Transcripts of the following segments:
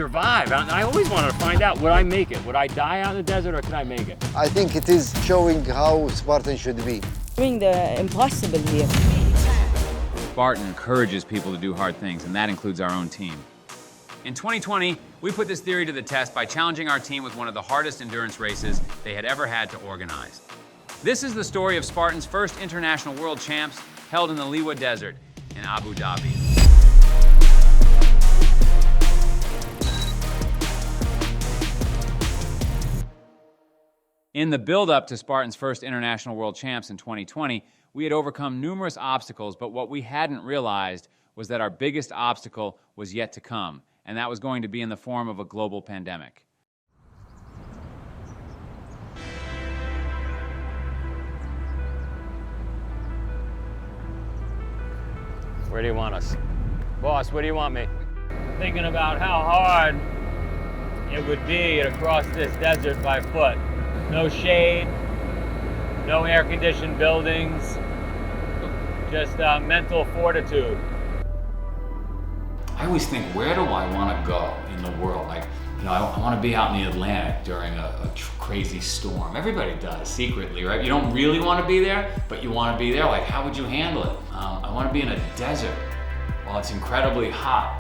survive. I always wanted to find out, would I make it? Would I die out in the desert or could I make it? I think it is showing how Spartan should be. Doing the impossible here. Spartan encourages people to do hard things, and that includes our own team. In 2020, we put this theory to the test by challenging our team with one of the hardest endurance races they had ever had to organize. This is the story of Spartan's first international world champs held in the Liwa Desert in Abu Dhabi. In the build-up to Spartan's first international world champs in 2020, we had overcome numerous obstacles, but what we hadn't realized was that our biggest obstacle was yet to come, and that was going to be in the form of a global pandemic. Where do you want us? Boss, where do you want me? Thinking about how hard it would be to cross this desert by foot. No shade, no air-conditioned buildings, just mental fortitude. I always think, where do I want to go in the world? Like, you know, I want to be out in the Atlantic during a crazy storm. Everybody does, secretly, right? You don't really want to be there, but you want to be there. Like, how would you handle it? I want to be in a desert while it's incredibly hot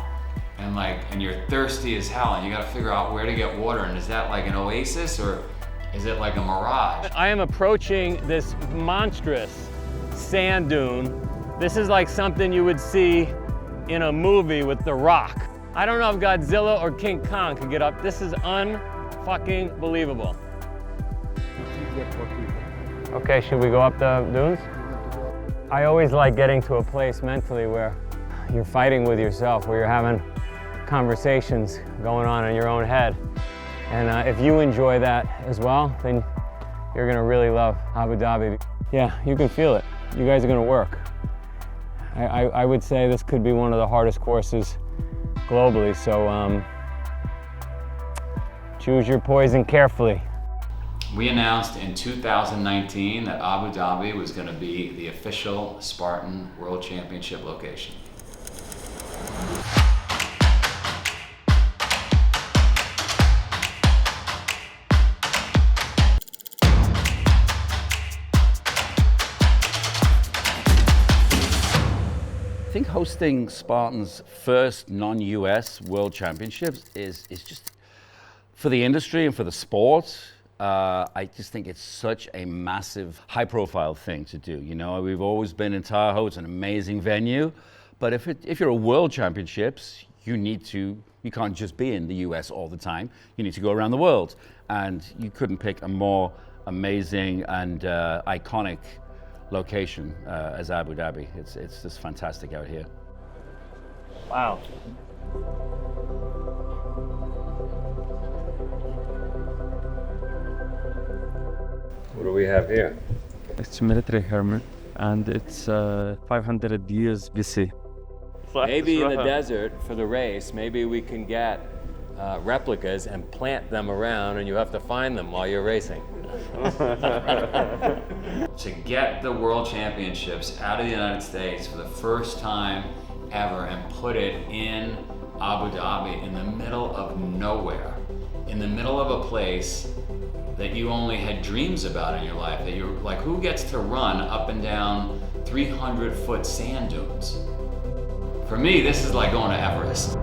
and you're thirsty as hell, and you got to figure out where to get water. And is that like an oasis or is it like a mirage? I am approaching this monstrous sand dune. This is like something you would see in a movie with The Rock. I don't know if Godzilla or King Kong could get up. This is unfucking believable. Okay, should we go up the dunes? I always like getting to a place mentally where you're fighting with yourself, where you're having conversations going on in your own head. And if you enjoy that as well, then you're gonna really love Abu Dhabi. Yeah, you can feel it. You guys are gonna work. I would say this could be one of the hardest courses globally, so choose your poison carefully. We announced in 2019 that Abu Dhabi was going to be the official Spartan World Championship location. I think hosting Spartan's first non-US World Championships is just, for the industry and for the sport, I just think it's such a massive, high-profile thing to do. You know, we've always been in Tahoe; it's an amazing venue. But if you're a World Championships, you can't just be in the US all the time. You need to go around the world, and you couldn't pick a more amazing and iconic location as Abu Dhabi. It's just fantastic out here. Wow. What do we have here? It's a military helmet, and it's 500 years BC. Maybe in the desert for the race, maybe we can get replicas and plant them around, and you have to find them while you're racing. To get the World Championships out of the United States for the first time ever and put it in Abu Dhabi in the middle of nowhere, in the middle of a place that you only had dreams about in your life, that you're like, who gets to run up and down 300-foot sand dunes? For me, this is like going to Everest.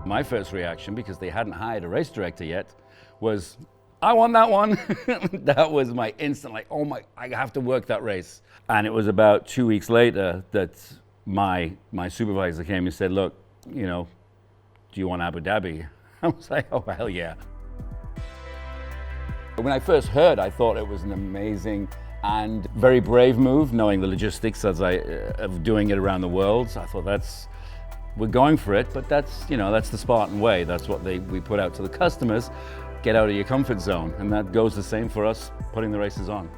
My first reaction, because they hadn't hired a race director yet, was, I want that one. That was my instant, like, oh my, I have to work that race. And it was about 2 weeks later that my supervisor came and said, look, you know, do you want Abu Dhabi? I was like, oh, hell yeah. When I first heard, I thought it was an amazing and very brave move, knowing the logistics of doing it around the world. So I thought we're going for it, but that's the Spartan way. That's what we put out to the customers. Get out of your comfort zone, and that goes the same for us putting the races on.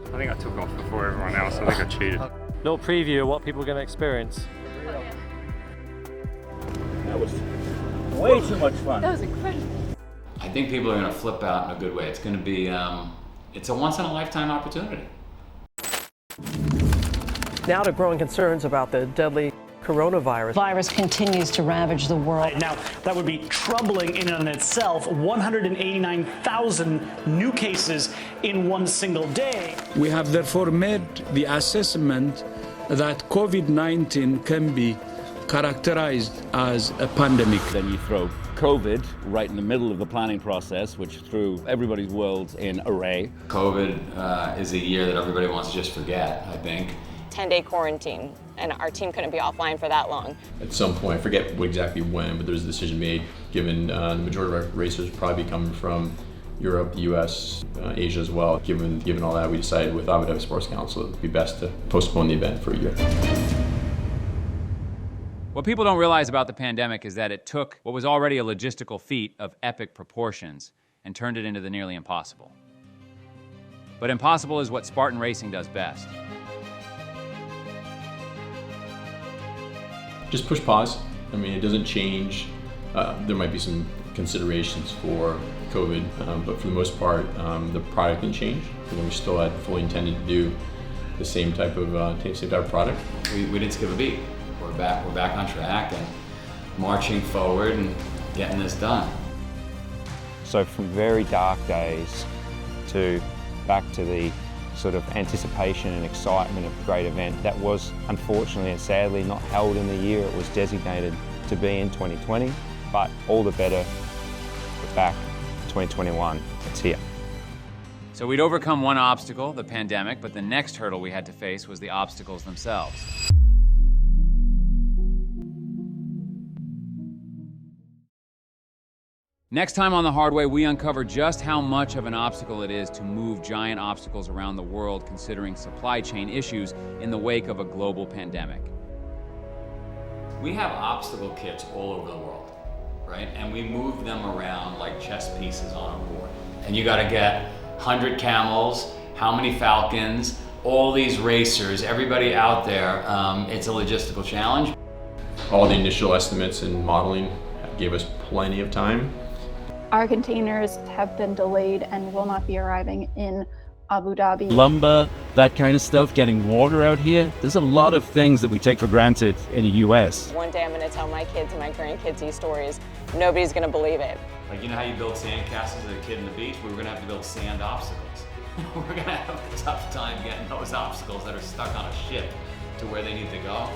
I think I took off before everyone else. I think I cheated. Little preview of what people are going to experience. That was way too much fun. That was incredible. I think people are going to flip out in a good way. It's going to be, it's a once-in-a-lifetime opportunity. Now to growing concerns about the deadly coronavirus. Virus continues to ravage the world. Now, that would be troubling in and of itself. 189,000 new cases in one single day. We have therefore made the assessment that COVID-19 can be characterized as a pandemic. Then you throw COVID right in the middle of the planning process, which threw everybody's worlds in array. COVID is a year that everybody wants to just forget, I think. 10-day quarantine, and our team couldn't be offline for that long. At some point, I forget exactly when, but there was a decision made, given the majority of our racers would probably be coming from Europe, the US, Asia as well. Given all that, we decided with Abu Dhabi Sports Council it would be best to postpone the event for a year. What people don't realize about the pandemic is that it took what was already a logistical feat of epic proportions and turned it into the nearly impossible. But impossible is what Spartan racing does best. Just push pause. I mean, it doesn't change. There might be some considerations for COVID, but for the most part, the product didn't change. We still had fully intended to do the same type of product. We didn't skip a beat. We're back on track and marching forward and getting this done. So from very dark days to back to the sort of anticipation and excitement of a great event that was unfortunately and sadly not held in the year it was designated to be in 2020, but all the better, we're back 2021, it's here. So we'd overcome one obstacle, the pandemic, but the next hurdle we had to face was the obstacles themselves. Next time on The Hard Way, we uncover just how much of an obstacle it is to move giant obstacles around the world considering supply chain issues in the wake of a global pandemic. We have obstacle kits all over the world, right? And we move them around like chess pieces on a board. And you gotta get 100 camels, how many falcons, all these racers, everybody out there. It's a logistical challenge. All the initial estimates and modeling gave us plenty of time. Our containers have been delayed and will not be arriving in Abu Dhabi. Lumber, that kind of stuff, getting water out here. There's a lot of things that we take for granted in the US. One day I'm going to tell my kids and my grandkids these stories. Nobody's going to believe it. Like, you know how you build sand castles as a kid in the beach? We were going to have to build sand obstacles. We're going to have a tough time getting those obstacles that are stuck on a ship to where they need to go.